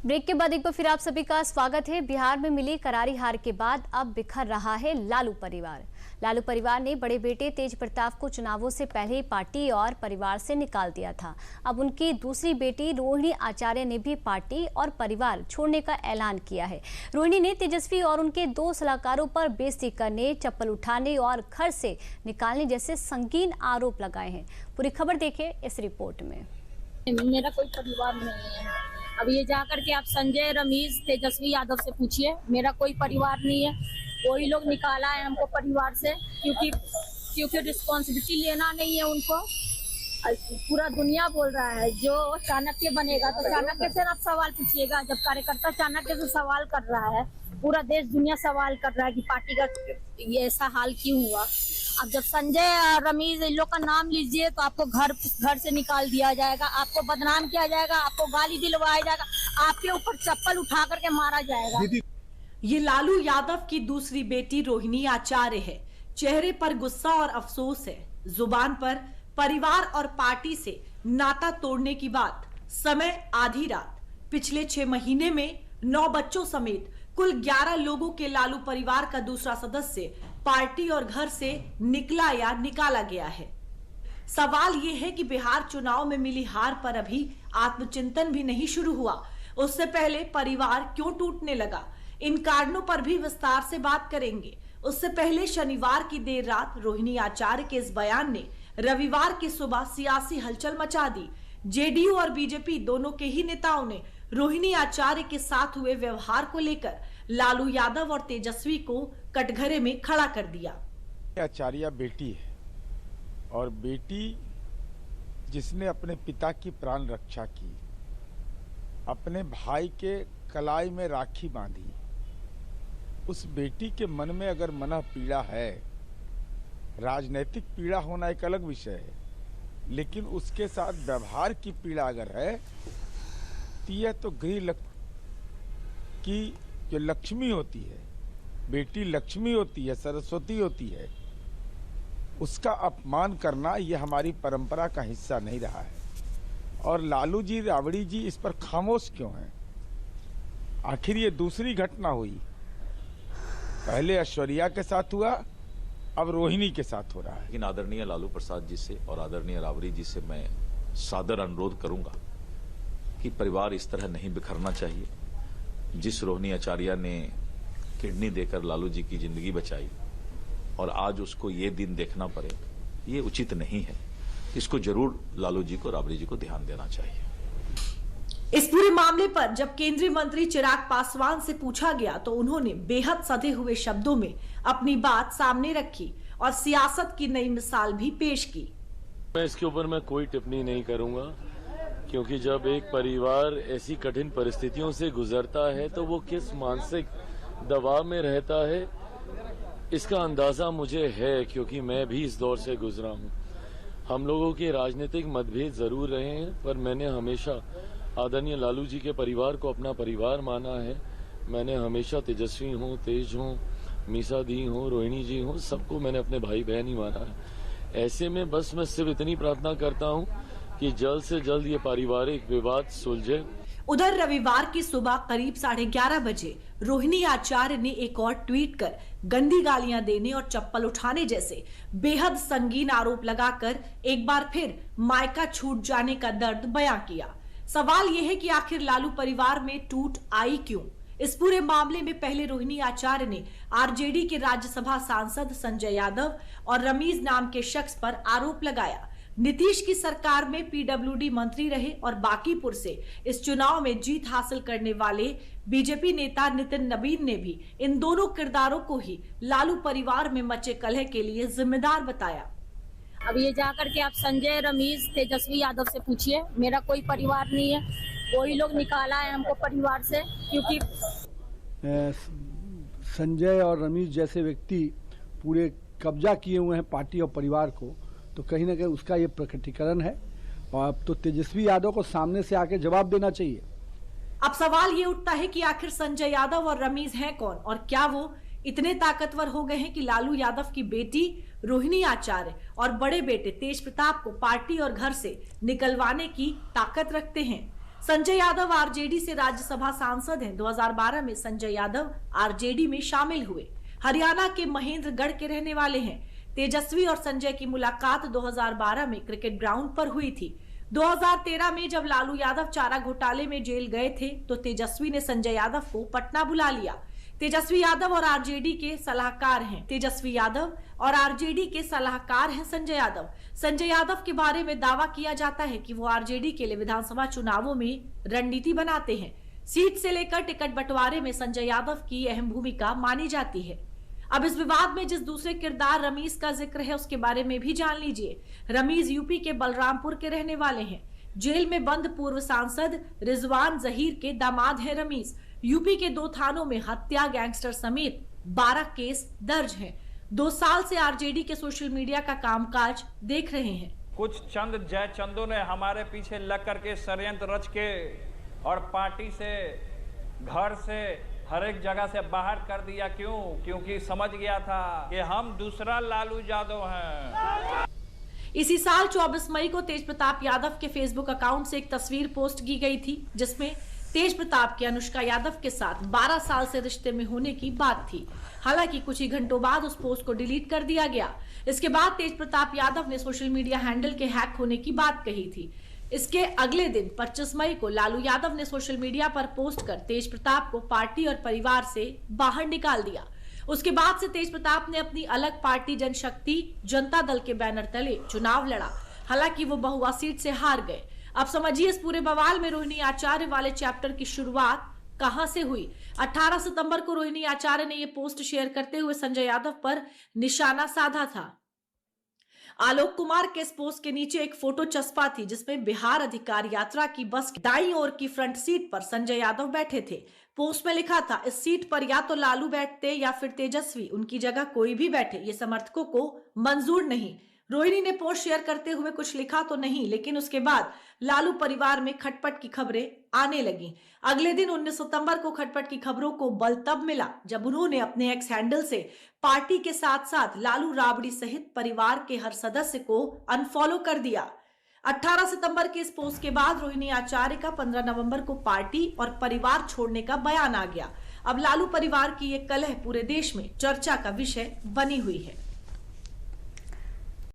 Break के बाद एक बार फिर आप सभी का स्वागत है। बिहार में मिली करारी हार के बाद अब बिखर रहा है लालू परिवार। लालू परिवार ने बड़े बेटे तेज प्रताप को चुनावों से पहले ही पार्टी और परिवार से निकाल दिया था। अब उनकी दूसरी बेटी रोहिणी आचार्य ने भी पार्टी और परिवार छोड़ने का ऐलान किया है। रोहिणी ने तेजस्वी और उनके 2 सलाहकारों पर बेइज्जती करने, चप्पल उठाने और घर से निकालने जैसे संगीन आरोप लगाए हैं। पूरी खबर देखिए इस रिपोर्ट में। मेरा कोई परिवार नहीं है। अब ये जाकर के आप संजय, रमेश, तेजस्वी यादव से पूछिए, मेरा कोई परिवार नहीं है। वही लोग निकाला है हमको परिवार से, क्योंकि रिस्पॉन्सिबिलिटी लेना नहीं है उनको। पूरा दुनिया बोल रहा है जो चाणक्य बनेगा तो चाणक्य से आप सवाल पूछिएगा। जब कार्यकर्ता चाणक्य से सवाल कर रहा है, पूरा देश दुनिया सवाल कर रहा है कि पार्टी का ये ऐसा हाल क्यों हुआ। अब जब संजय और रमेश इन लोग का नाम लीजिए तो आपको घर से निकाल दिया जाएगा, आपको बदनाम किया जाएगा, आपको गाली दिलवाया जाएगा, आपके ऊपर चप्पल उठा करके मारा जाएगा। ये लालू यादव की दूसरी बेटी रोहिणी आचार्य है। चेहरे पर गुस्सा और अफसोस है, जुबान पर परिवार और पार्टी से नाता तोड़ने की बात। समय आधी रात। पिछले 6 महीने में 9 बच्चों समेत कुल 11 लोगों के लालू परिवार का दूसरा सदस्य पार्टी और घर से निकला या निकाला गया है। सवाल ये है कि बिहार चुनाव में मिली हार पर अभी आत्मचिंतन भी नहीं शुरू हुआ। उससे पहले परिवार क्यों टूटने लगा, इन कारणों पर भी विस्तार से बात करेंगे। उससे पहले शनिवार की देर रात रोहिणी आचार्य के इस बयान ने रविवार की सुबह सियासी हलचल मचा दी। जेडीयू और बीजेपी दोनों के ही नेताओं ने रोहिणी आचार्य के साथ हुए व्यवहार को लेकर लालू यादव और तेजस्वी को कटघरे में खड़ा कर दिया। आचार्य बेटी है और बेटी जिसने अपने पिता की प्राण रक्षा की, अपने भाई के कलाई में राखी बांधी, उस बेटी के मन में अगर मन पीड़ा है, राजनीतिक पीड़ा होना एक अलग विषय है, लेकिन उसके साथ व्यवहार की पीड़ा अगर है तो यह तो गृह की जो लक्ष्मी होती है, बेटी लक्ष्मी होती है, सरस्वती होती है, उसका अपमान करना यह हमारी परंपरा का हिस्सा नहीं रहा है। और लालू जी, राबड़ी जी इस पर खामोश क्यों हैं? आखिर ये दूसरी घटना हुई। पहले ऐश्वर्या के साथ हुआ, अब रोहिणी के साथ हो रहा है। लेकिन आदरणीय लालू प्रसाद जी से और आदरणीय राबड़ी जी से मैं सादर अनुरोध करूंगा कि परिवार इस तरह नहीं बिखरना चाहिए। जिस रोहिणी आचार्य ने किडनी देकर लालू जी की जिंदगी बचाई और आज उसको ये दिन देखना पड़े, ये उचित नहीं है। इसको जरूर लालू जी को, राबड़ी जी को ध्यान देना चाहिए। इस पूरे मामले पर जब केंद्रीय मंत्री चिराग पासवान से पूछा गया तो उन्होंने बेहद सधे हुए शब्दों में अपनी बात सामने रखी और सियासत की नई मिसाल भी पेश की। मैं इसके ऊपर मैं कोई टिप्पणी नहीं करूंगा, क्योंकि जब एक परिवार ऐसी कठिन परिस्थितियों से गुजरता है तो वो किस मानसिक दबाव में रहता है, इसका अंदाजा मुझे है, क्योंकि मैं भी इस दौर से गुजरा हूं। हम लोगों के राजनीतिक मतभेद जरूर रहे हैं, पर मैंने हमेशा आदरणीय लालू जी के परिवार को अपना परिवार माना है। मैंने हमेशा तेजस्वी हो, तेज हो, मीसा दी हो, रोहिणी जी हो, सबको मैंने अपने भाई बहन ही माना है। ऐसे में बस मैं सिर्फ इतनी प्रार्थना करता हूं कि जल्द से जल्द ये पारिवारिक विवाद सुलझे। उधर रविवार की सुबह करीब 11:30 बजे रोहिणी आचार्य ने एक और ट्वीट कर गंदी गालियां देने और चप्पल उठाने जैसे बेहद संगीन आरोप लगाकर एक बार फिर मायका छूट जाने का दर्द बयां किया। सवाल यह है कि आखिर लालू परिवार में टूट आई क्यों? इस पूरे मामले में पहले रोहिणी आचार्य ने आरजेडी के राज्यसभा सांसद संजय यादव और रमेश नाम के शख्स पर आरोप लगाया। नीतीश की सरकार में पीडब्ल्यूडी मंत्री रहे और बांकीपुर से इस चुनाव में जीत हासिल करने वाले बीजेपी नेता नितिन नबीन ने भी इन दोनों किरदारों को ही लालू परिवार में मचे कलह के लिए जिम्मेदार बताया। अब ये जाकर के आप संजय, रमेश, तेजस्वी यादव से पूछिए, मेरा कोई परिवार नहीं है। वही लोग निकाला है हमको परिवार से, क्योंकि संजय और रमेश जैसे व्यक्ति पूरे कब्जा किए हुए हैं पार्टी और परिवार को, तो कहीं ना कहीं उसका ये प्रकटीकरण है। और अब तो तेजस्वी यादव को सामने से आके जवाब देना चाहिए। अब सवाल ये उठता है कि आखिर संजय यादव और रमेश हैं कौन, और क्या वो इतने ताकतवर हो गए हैं कि लालू यादव की बेटी रोहिणी आचार्य और बड़े बेटे तेज प्रताप को पार्टी और घर से निकलवाने की ताकत रखते हैं? संजय यादव आरजेडी से राज्यसभा सांसद हैं। 2012 में संजय यादव आरजेडी में शामिल हुए। हरियाणा के महेंद्रगढ़ के रहने वाले हैं। तेजस्वी और संजय की मुलाकात 2012 में क्रिकेट ग्राउंड पर हुई थी। 2013 में जब लालू यादव चारा घोटाले में जेल गए थे तो तेजस्वी ने संजय यादव को पटना बुला लिया। तेजस्वी यादव और आरजेडी के सलाहकार हैं। तेजस्वी यादव और आरजेडी के सलाहकार हैं संजय यादव। संजय यादव के बारे में दावा किया जाता है कि वो आरजेडी के लिए विधानसभा चुनावों में रणनीति बनाते हैं। सीट से लेकर टिकट बंटवारे में संजय यादव की अहम भूमिका मानी जाती है। अब इस विवाद में जिस दूसरे किरदार रमीज का जिक्र है उसके बारे में भी जान लीजिए। रमीज यूपी के बलरामपुर के रहने वाले हैं। जेल में बंद पूर्व सांसद रिजवान जहीर के दामाद हैं रमीज। यूपी के 2 थानों में हत्या, गैंगस्टर समेत 12 केस दर्ज हैं। 2 साल से आरजेडी के सोशल मीडिया का कामकाज देख रहे हैं। कुछ चंद जय चंदों ने हमारे पीछे लग करके षड्यंत्र रच के और पार्टी से, घर से, हर एक जगह से बाहर कर दिया। क्यों? क्योंकि समझ गया था कि हम दूसरा लालू यादव हैं। इसी साल 24 मई को तेज प्रताप यादव के फेसबुक अकाउंट से एक तस्वीर पोस्ट की गई थी जिसमें तेज प्रताप की अनुष्का यादव के साथ 12 साल से रिश्ते में होने की बात थी। हालांकि कुछ ही घंटों बाद उस पोस्ट को डिलीट कर दिया गया। इसके बाद तेज प्रताप यादव ने सोशल मीडिया हैंडल के हैक होने की बात कही थी। इसके अगले दिन 25 मई को लालू यादव ने सोशल मीडिया पर पोस्ट कर तेज प्रताप को पार्टी और परिवार से बाहर निकाल दिया। उसके बाद से तेज प्रताप ने अपनी अलग पार्टी जनशक्ति जनता दल के बैनर तले चुनाव लड़ा। हालांकि वो बहुआ सीट से हार गए। अब समझिए इस पूरे बवाल में रोहिणी आचार्य वाले चैप्टर की शुरुआत कहां से हुई। 18 सितंबर को रोहिणी आचार्य ने यह पोस्ट शेयर करते हुए संजय यादव पर निशाना साधा था। आलोक कुमार के इस पोस्ट के नीचे एक फोटो चस्पा थी जिसमें बिहार अधिकार यात्रा की बस की दाईं ओर की फ्रंट सीट पर संजय यादव बैठे थे। पोस्ट में लिखा था, इस सीट पर या तो लालू बैठते या फिर तेजस्वी, उनकी जगह कोई भी बैठे, ये समर्थकों को मंजूर नहीं। रोहिणी ने पोस्ट शेयर करते हुए कुछ लिखा तो नहीं, लेकिन उसके बाद लालू परिवार में खटपट की खबरें आने लगी। अगले दिन 19 सितंबर को खटपट की खबरों को बल तब मिला जब उन्होंने अपने एक्स हैंडल से पार्टी के साथ साथ लालू राबड़ी सहित परिवार के हर सदस्य को अनफॉलो कर दिया। 18 सितंबर के इस पोस्ट के बाद रोहिणी आचार्य का 15 नवंबर को पार्टी और परिवार छोड़ने का बयान आ गया। अब लालू परिवार की ये कलह पूरे देश में चर्चा का विषय बनी हुई है।